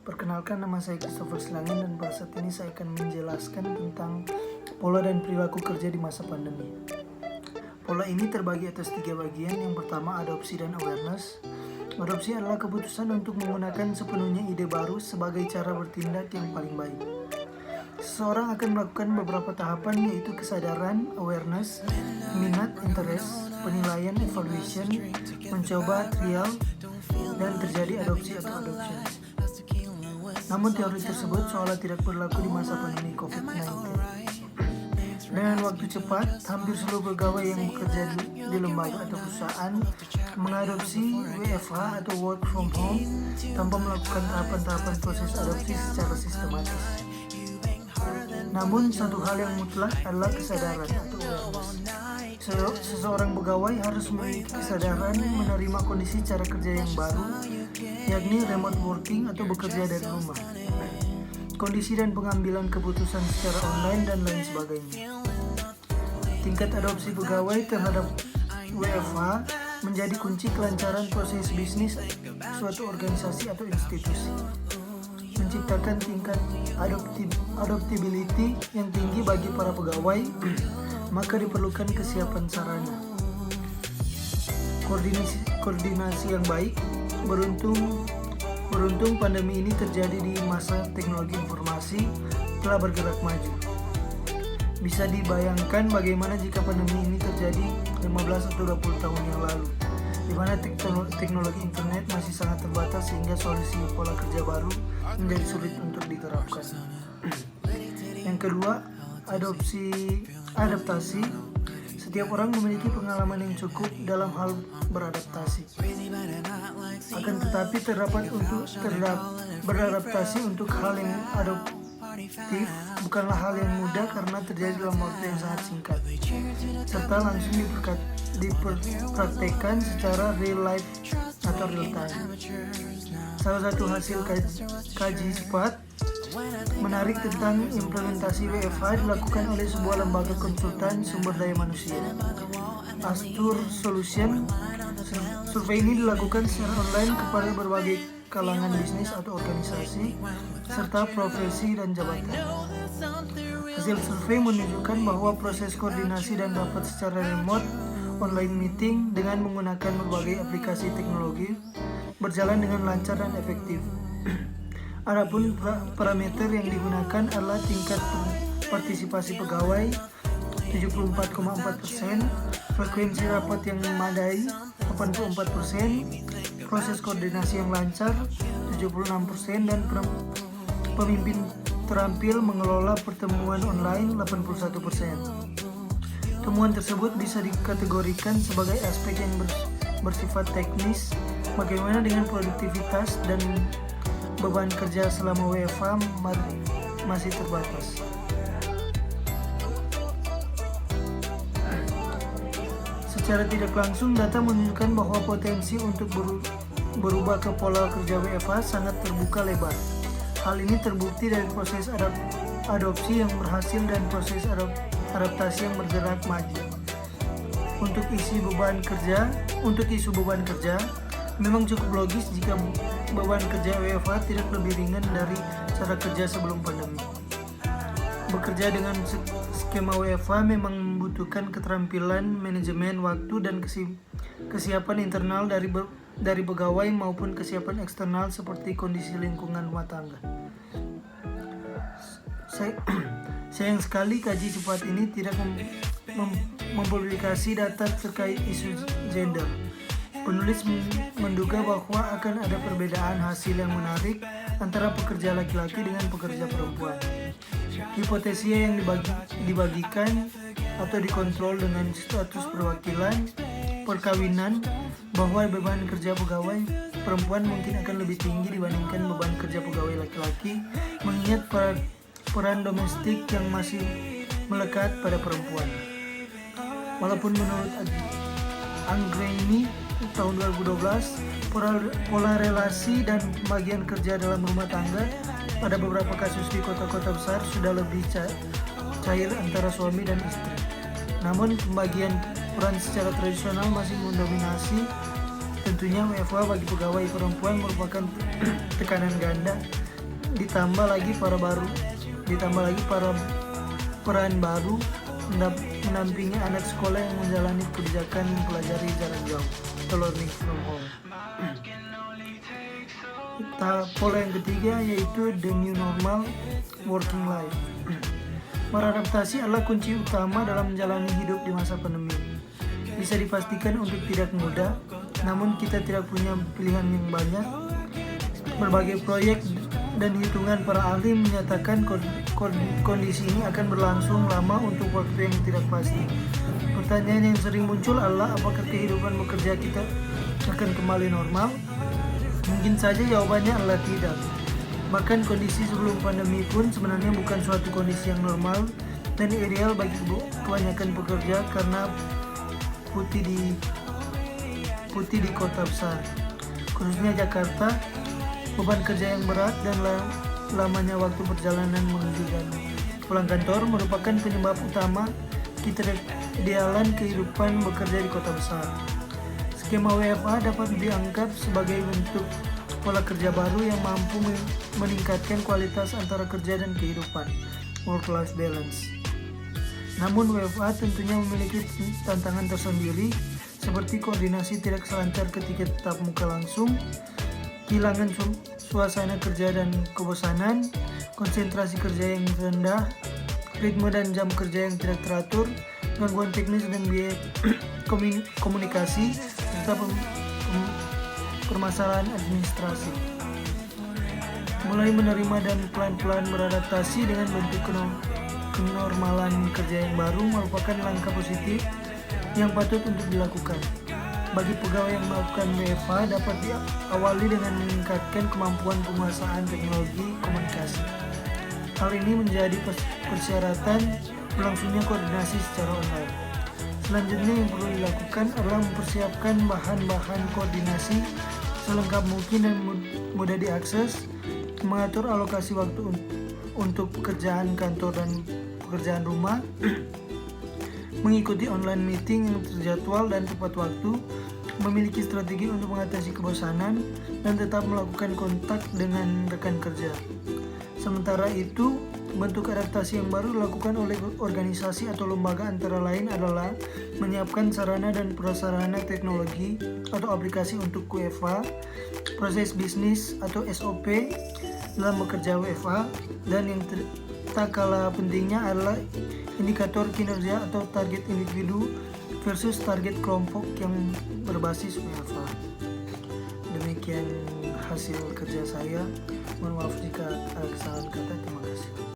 Perkenalkan, nama saya Christopher Silangan dan pada saat ini saya akan menjelaskan tentang pola dan perilaku kerja di masa pandemi. Pola ini terbagi atas 3 bagian. Yang pertama, adopsi dan awareness. Adopsi adalah keputusan untuk menggunakan sepenuhnya ide baru sebagai cara bertindak yang paling baik. Seseorang akan melakukan beberapa tahapan, yaitu kesadaran, awareness, minat, interest, penilaian, evaluation, mencoba, trial, dan terjadi adopsi atau adoption. Namun teori tersebut seolah tidak berlaku di masa pandemi COVID-19. Dengan waktu cepat, hampir seluruh pegawai yang bekerja di lembaga atau perusahaan mengadopsi WFH atau work from home tanpa melakukan tahapan-tahapan proses adopsi secara sistematis. Namun satu hal yang mutlak adalah kesadaran atau awareness. Seseorang pegawai harus memiliki kesadaran menerima kondisi cara kerja yang baru, yakni remote working atau bekerja dari rumah, kondisi dan pengambilan keputusan secara online dan lain sebagainya. Tingkat adopsi pegawai terhadap WFH menjadi kunci kelancaran proses bisnis suatu organisasi atau institusi. Menciptakan tingkat adaptability yang tinggi bagi para pegawai, maka diperlukan kesiapan sarana, koordinasi yang baik. Beruntung pandemi ini terjadi di masa teknologi informasi telah bergerak maju. Bisa dibayangkan bagaimana jika pandemi ini terjadi 15 atau 20 tahun yang lalu, di mana teknologi internet masih sangat terbatas sehingga solusi pola kerja baru menjadi sulit untuk diterapkan. Yang kedua, adaptasi. Setiap orang memiliki pengalaman yang cukup dalam hal beradaptasi. Akan tetapi beradaptasi untuk hal yang adaptif bukanlah hal yang mudah karena terjadi dalam waktu yang sangat singkat, serta langsung dipraktekkan secara real life atau real time. Salah satu hasil kaji cepat menarik tentang implementasi WFH dilakukan oleh sebuah lembaga konsultan sumber daya manusia, Astur Solution. Survei ini dilakukan secara online kepada berbagai kalangan bisnis atau organisasi, serta profesi dan jabatan. Hasil survei menunjukkan bahwa proses koordinasi dan rapat secara remote, online meeting dengan menggunakan berbagai aplikasi teknologi berjalan dengan lancar dan efektif. Adapun parameter yang digunakan adalah tingkat partisipasi pegawai 74,4%, frekuensi rapat yang memadai 84%, proses koordinasi yang lancar 76%, dan pemimpin terampil mengelola pertemuan online 81%. Temuan tersebut bisa dikategorikan sebagai aspek yang bersifat teknis, bagaimana dengan produktivitas dan beban kerja selama WFH masih terbatas. Secara tidak langsung, data menunjukkan bahwa potensi untuk berubah ke pola kerja WFH sangat terbuka lebar. Hal ini terbukti dari proses adopsi yang berhasil dan proses adaptasi yang bergerak maju. Untuk isu beban kerja, memang cukup logis jika beban kerja WFH tidak lebih ringan dari cara kerja sebelum pandemi. Bekerja dengan skema WFH memang membutuhkan keterampilan manajemen waktu dan kesiapan internal dari pegawai maupun kesiapan eksternal seperti kondisi lingkungan rumah tangga. Sayang sekali kaji cepat ini tidak mempublikasi data terkait isu gender. Penulis menduga bahwa akan ada perbedaan hasil yang menarik antara pekerja laki-laki dengan pekerja perempuan. Hipotesis yang dibagikan atau dikontrol dengan status perwakilan perkawinan, bahwa beban kerja pegawai perempuan mungkin akan lebih tinggi dibandingkan beban kerja pegawai laki-laki, mengingat peran domestik yang masih melekat pada perempuan. Walaupun menurut Anggreni tahun 2012, pola relasi dan pembagian kerja dalam rumah tangga pada beberapa kasus di kota-kota besar sudah lebih cair antara suami dan istri. Namun pembagian peran secara tradisional masih mendominasi. Tentunya WFH bagi pegawai perempuan merupakan tekanan ganda ditambah lagi para peran baru menampingi anak sekolah yang menjalani kebijakan mempelajari jarak jauh atau learning from home. Pola yang ketiga yaitu the new normal working life. Beradaptasi adalah kunci utama dalam menjalani hidup di masa pandemi. Bisa dipastikan untuk tidak mudah, namun kita tidak punya pilihan yang banyak. Berbagai proyek dan hitungan para ahli menyatakan kondisi ini akan berlangsung lama untuk waktu yang tidak pasti. Pertanyaan yang sering muncul adalah apakah kehidupan bekerja kita akan kembali normal? Mungkin saja jawabannya adalah tidak. Bahkan kondisi sebelum pandemi pun sebenarnya bukan suatu kondisi yang normal dan ideal bagi kebanyakan pekerja karena putih di kota besar, khususnya Jakarta. Beban kerja yang berat dan lamanya waktu perjalanan menuju dan pulang kantor merupakan penyebab utama ketidakidealan kehidupan bekerja di kota besar. Skema WFH dapat dianggap sebagai bentuk pola kerja baru yang mampu meningkatkan kualitas antara kerja dan kehidupan, work-life balance. Namun WFH tentunya memiliki tantangan tersendiri, seperti koordinasi tidak selancar ketika tatap muka langsung, kehilangan suasana kerja dan kebosanan, konsentrasi kerja yang rendah, ritme dan jam kerja yang tidak teratur, gangguan teknis dan biaya komunikasi, serta permasalahan administrasi. Mulai menerima dan pelan-pelan beradaptasi dengan bentuk kenormalan kerja yang baru merupakan langkah positif yang patut untuk dilakukan. Bagi pegawai yang melakukan WFH dapat diawali dengan meningkatkan kemampuan penguasaan teknologi komunikasi. Hal ini menjadi persyaratan berlangsungnya koordinasi secara online. Selanjutnya yang perlu dilakukan adalah mempersiapkan bahan-bahan koordinasi selengkap mungkin dan mudah diakses, mengatur alokasi waktu untuk pekerjaan kantor dan pekerjaan rumah, mengikuti online meeting yang terjadwal dan tepat waktu, memiliki strategi untuk mengatasi kebosanan, dan tetap melakukan kontak dengan rekan kerja. Sementara itu, bentuk adaptasi yang baru dilakukan oleh organisasi atau lembaga antara lain adalah menyiapkan sarana dan prasarana teknologi atau aplikasi untuk WFH, proses bisnis atau SOP dalam bekerja WFH, dan yang tak kalah pentingnya adalah indikator kinerja atau target individu versus target kelompok yang berbasis WFH. Demikian hasil kerja saya. Mohon maaf jika